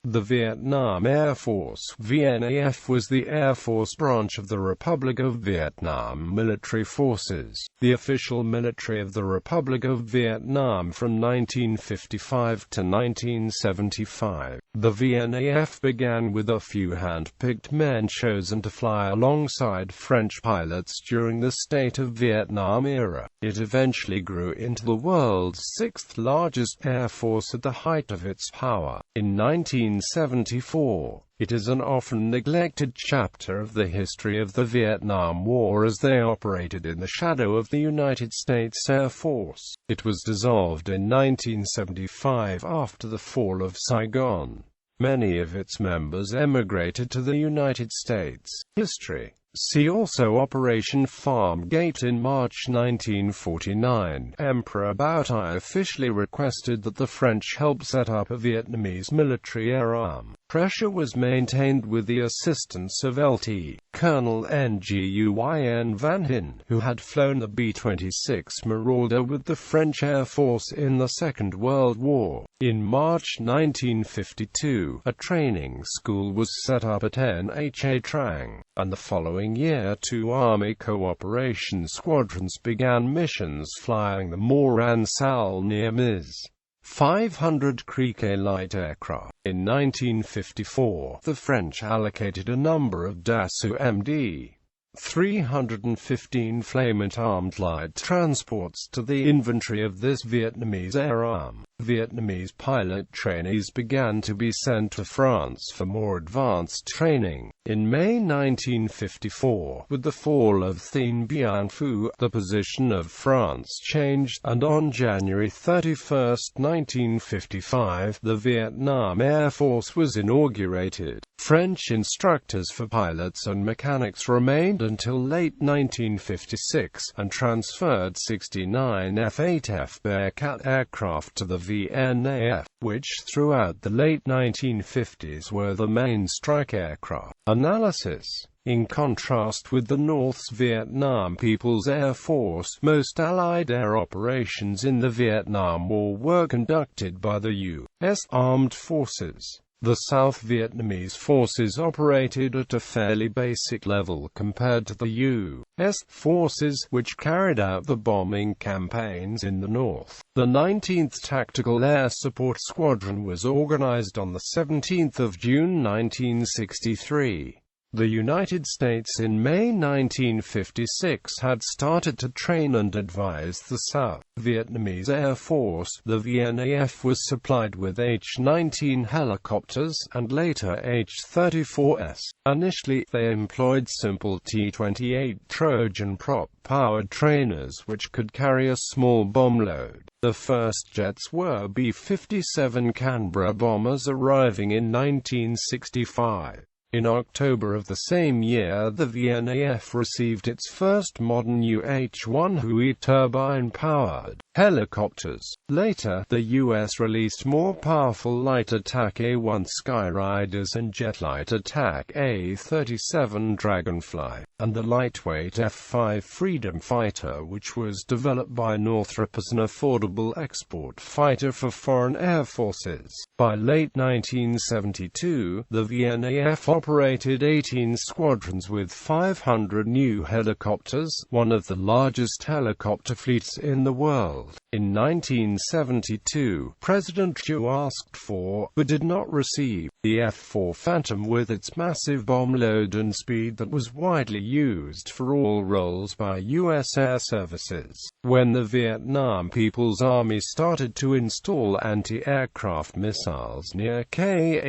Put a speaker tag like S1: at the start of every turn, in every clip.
S1: The Vietnam Air Force (VNAF) was the Air Force branch of the Republic of Vietnam military forces, the official military of the Republic of Vietnam from 1955 to 1975. The VNAF began with a few hand-picked men chosen to fly alongside French pilots during the State of Vietnam era. It eventually grew into the world's sixth largest air force at the height of its power. In 1974, it is an often neglected chapter of the history of the Vietnam War as they operated in the shadow of the United States Air Force. It was dissolved in 1975 after the fall of Saigon. Many of its members emigrated to the United States. History. See also Operation Farm Gate. In March 1949, Emperor Bao Tai officially requested that the French help set up a Vietnamese military air arm. Pressure was maintained with the assistance of Lt. Colonel Nguyen Van Hinh, who had flown the B-26 Marauder with the French Air Force in the Second World War. In March 1952, a training school was set up at Nha Trang, and the following year 2 Army cooperation squadrons began missions flying the Moran Sal near Ms. 500 Creek light aircraft. In 1954, the French allocated a number of Dassault MD 315 Flamant-armed light transports to the inventory of this Vietnamese air arm. Vietnamese pilot trainees began to be sent to France for more advanced training. In May 1954, with the fall of Dien Bien Phu, the position of France changed, and on January 31, 1955, the Vietnam Air Force was inaugurated. French instructors for pilots and mechanics remained until late 1956, and transferred 69 F-8F Bearcat aircraft to the VNAF, which throughout the late 1950s were the main strike aircraft. Analysis. In contrast with the North's Vietnam People's Air Force, most Allied air operations in the Vietnam War were conducted by the U.S. Armed Forces. The South Vietnamese forces operated at a fairly basic level compared to the U.S. forces, which carried out the bombing campaigns in the North. The 19th Tactical Air Support Squadron was organized on 17 June 1963. The United States in May 1956 had started to train and advise the South Vietnamese Air Force. The VNAF was supplied with H-19 helicopters, and later H-34s. Initially, they employed simple T-28 Trojan prop-powered trainers which could carry a small bomb load. The first jets were B-57 Canberra bombers arriving in 1965. In October of the same year, the VNAF received its first modern UH-1 Huyme turbine-powered helicopters. Later, the U.S. released more powerful light attack A-1 Skyriders and jet light attack A-37 Dragonfly, and the lightweight F-5 Freedom Fighter, which was developed by Northrop as an affordable export fighter for foreign air forces. By late 1972, the VNAF operated 18 squadrons with 500 new helicopters, one of the largest helicopter fleets in the world. In 1972, President Chiu asked for, but did not receive, the F-4 Phantom with its massive bomb load and speed that was widely used for all roles by U.S. air services. When the Vietnam People's Army started to install anti-aircraft missiles near Khe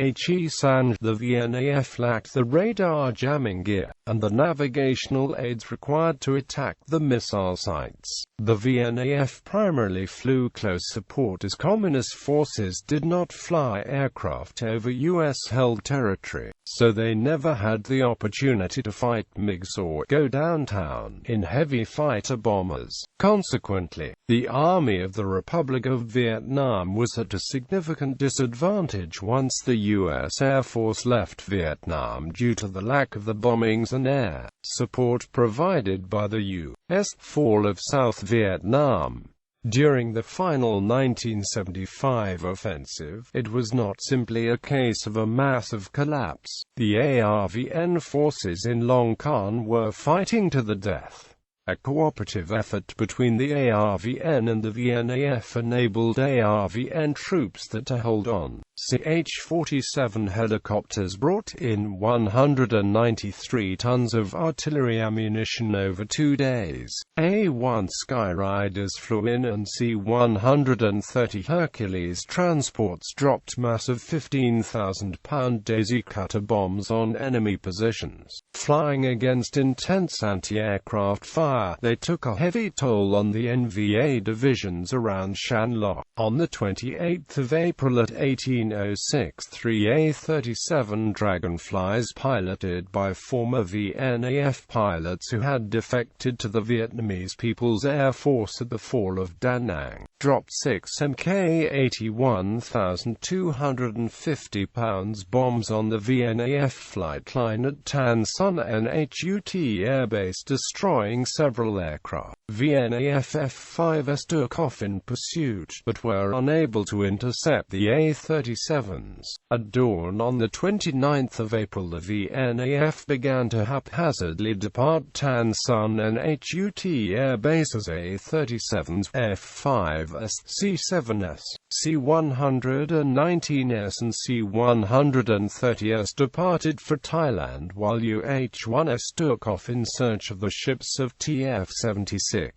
S1: Sanh, the VNAF lacked the radar jamming gear and the navigational aids required to attack the missile sites. The VNAF primarily flew close support as Communist forces did not fly aircraft over U.S.-held territory, so they never had the opportunity to fight MiGs or go downtown in heavy fighter bombers. Consequently, the Army of the Republic of Vietnam was at a significant disadvantage once the U.S. Air Force left Vietnam due to the lack of the bombings and air support provided by the U.S. Fall of South Vietnam. During the final 1975 offensive, it was not simply a case of a massive collapse. The ARVN forces in Long Khan were fighting to the death. A cooperative effort between the ARVN and the VNAF enabled ARVN troops to hold on. CH-47 helicopters brought in 193 tons of artillery ammunition over 2 days. A-1 Skyriders flew in and C-130 Hercules transports dropped massive 15,000-pound daisy cutter bombs on enemy positions. Flying against intense anti-aircraft fire, they took a heavy toll on the NVA divisions around Shanlock. On the 28th of April at 1806, 3 A-37 Dragonflies piloted by former VNAF pilots who had defected to the Vietnamese People's Air Force at the fall of Da Nang, dropped 6 Mk 81,250 pounds bombs on the VNAF flight line at Tan Son NHUT Air Base, destroying several aircraft. VNAF F-5s took off in pursuit, but were unable to intercept the A-37s. At dawn on the 29th of April, the VNAF began to haphazardly depart Tan Son NHUT Air Base as A-37s, F-5s, C-7s, C-119s and C-130s departed for Thailand, while UH-1s took off in search of the ships of TF-76.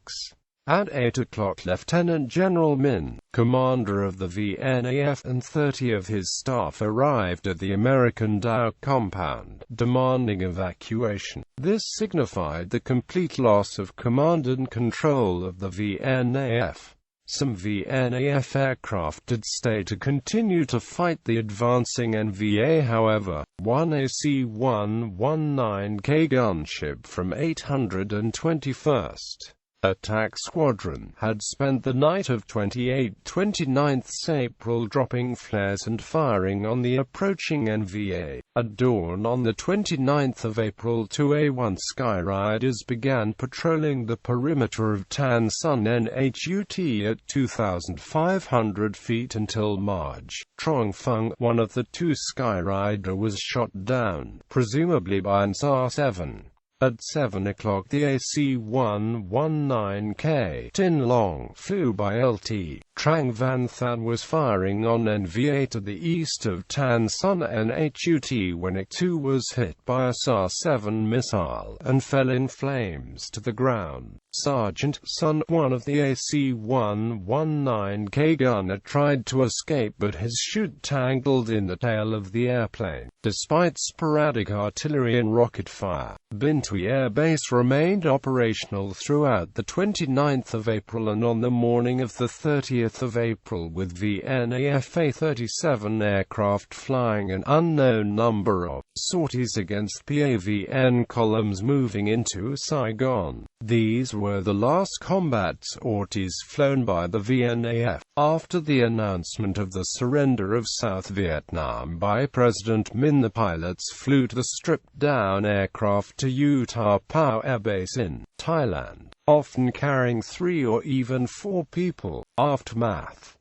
S1: At 8 o'clock, Lieutenant General Min, commander of the VNAF, and 30 of his staff arrived at the American Dow compound, demanding evacuation. This signified the complete loss of command and control of the VNAF. Some VNAF aircraft did stay to continue to fight the advancing NVA, however. One AC-119K gunship from 821st Attack Squadron had spent the night of 29th April dropping flares and firing on the approaching NVA. At dawn on the 29th of April, 2 A-1 Skyriders began patrolling the perimeter of Tan Son NHUT at 2,500 feet until March. Trong Fung, one of the 2 Skyrider, was shot down, presumably by an SAR-7. At 7 o'clock, the AC-119K Tin Long flew by LT. Trang Van Than was firing on NVA to the east of Tan Son NHUT when it too was hit by a SAR-7 missile and fell in flames to the ground. Sergeant Sun, one of the AC-119K gunner, tried to escape, but his chute tangled in the tail of the airplane. Despite sporadic artillery and rocket fire, Bintui Air Base remained operational throughout the 29th of April and on the morning of the 30th of April, with VNAF A-37 aircraft flying an unknown number of sorties against PAVN columns moving into Saigon. These were the last combat sorties flown by the VNAF. After the announcement of the surrender of South Vietnam by President Min, the pilots flew the stripped-down aircraft to Utah Pow Air Base in Thailand, often carrying 3 or even 4 people. Aftermath.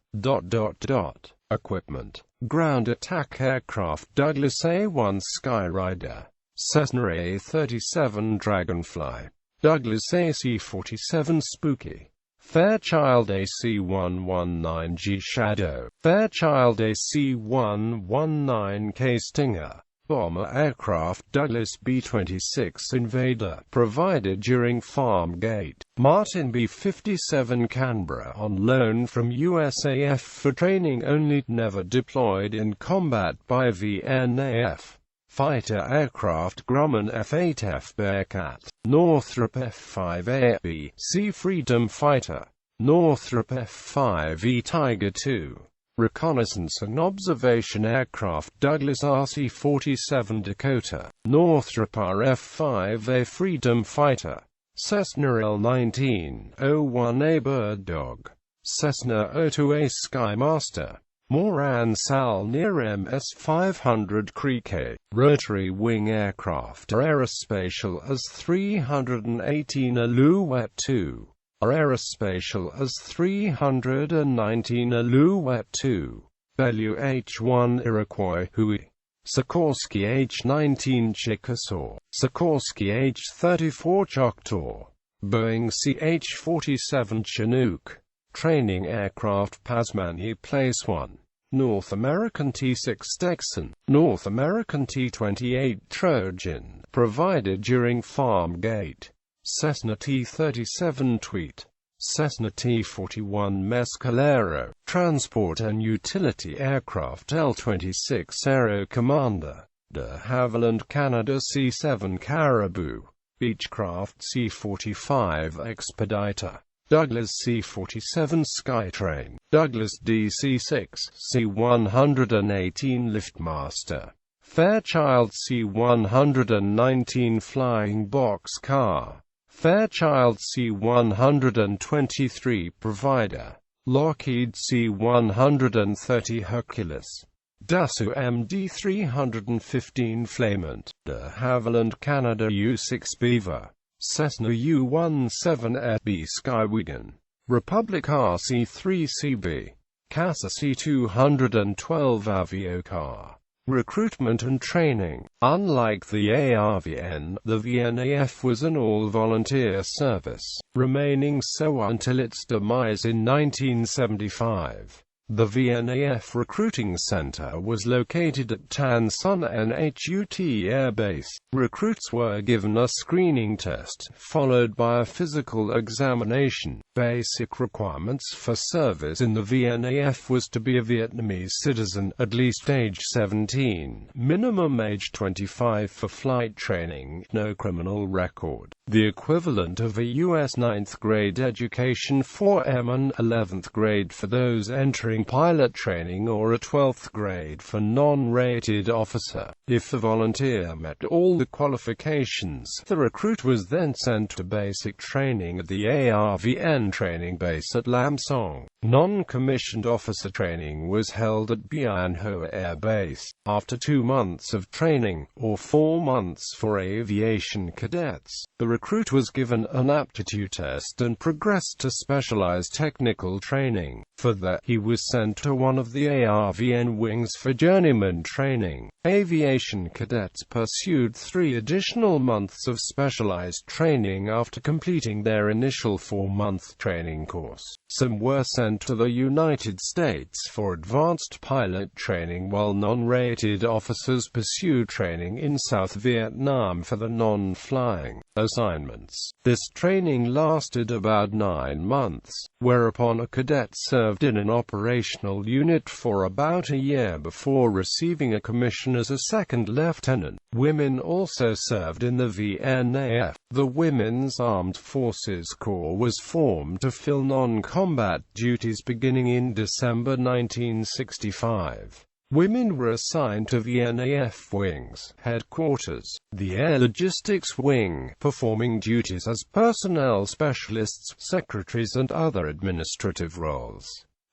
S1: Equipment. Ground attack aircraft: Douglas A-1 Skyrider, Cessna A-37 Dragonfly, Douglas AC-47 Spooky, Fairchild AC-119G Shadow, Fairchild AC-119K Stinger. Bomber aircraft: Douglas B-26 Invader, provided during Farmgate. Martin B-57 Canberra, on loan from USAF for training only, never deployed in combat by VNAF. Fighter aircraft: Grumman F-8F Bearcat, Northrop F-5AB Sea Freedom Fighter, Northrop F-5E Tiger II. Reconnaissance and observation aircraft: Douglas RC-47 Dakota, Northrop RF-5A Freedom Fighter, Cessna L-1901A Bird Dog, Cessna 02A Skymaster, Moran Sal near MS-500 Creek. Rotary wing aircraft: Aerospatial AS-318 Alouette II, Aerospatial as 319 Alouette 2, Bellew H-1 Iroquois Huyme, Sikorsky H-19 Chickasaw, Sikorsky H-34 Choctaw, Boeing CH-47 Chinook, Training Aircraft Pasmani Place 1, North American T-6 Texan, North American T-28 Trojan, provided during Farmgate, Cessna T-37 Tweet, Cessna T-41 Mescalero, Transport and Utility Aircraft L-26 Aero Commander, de Havilland Canada C-7 Caribou, Beechcraft C-45 Expediter, Douglas C-47 Skytrain, Douglas DC-6 C-118 Liftmaster, Fairchild C-119 Flying Boxcar, Fairchild C-123 Provider, Lockheed C-130 Hercules, Dassault MD-315 Flamant, de Havilland Canada U-6 Beaver, Cessna U-17 Skywagon, Republic RC-3CB, CASA C-212 Aviocar. Recruitment and training. Unlike the ARVN, the VNAF was an all-volunteer service, remaining so until its demise in 1975. The VNAF Recruiting Center was located at Tan Son Nhut Air Base. Recruits were given a screening test, followed by a physical examination. Basic requirements for service in the VNAF was to be a Vietnamese citizen, at least age 17, minimum age 25 for flight training, no criminal record. The equivalent of a U.S. 9th grade education for M and 11th grade for those entering pilot training, or a 12th grade for non-rated officer. If the volunteer met all the qualifications, the recruit was then sent to basic training at the ARVN training base at Lam Song. Non-commissioned officer training was held at Bien Hoa Air Base. After 2 months of training, or 4 months for aviation cadets, the recruit was given an aptitude test and progressed to specialized technical training. For that, he was sent to one of the ARVN wings for journeyman training. Aviation cadets pursued 3 additional months of specialized training after completing their initial 4-month training course. Some were sent to the United States for advanced pilot training, while non-rated officers pursued training in South Vietnam for the non-flying assignments. This training lasted about 9 months, whereupon a cadet served in an operational unit for about a year before receiving a commission as a second lieutenant. Women also served in the VNAF. The Women's Armed Forces Corps was formed to fill non-combat duties beginning in December 1965. Women were assigned to VNAF wings, headquarters, the Air Logistics Wing, performing duties as personnel specialists, secretaries and other administrative roles.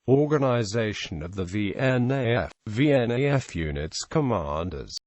S1: Organization of the VNAF. VNAF units commanders.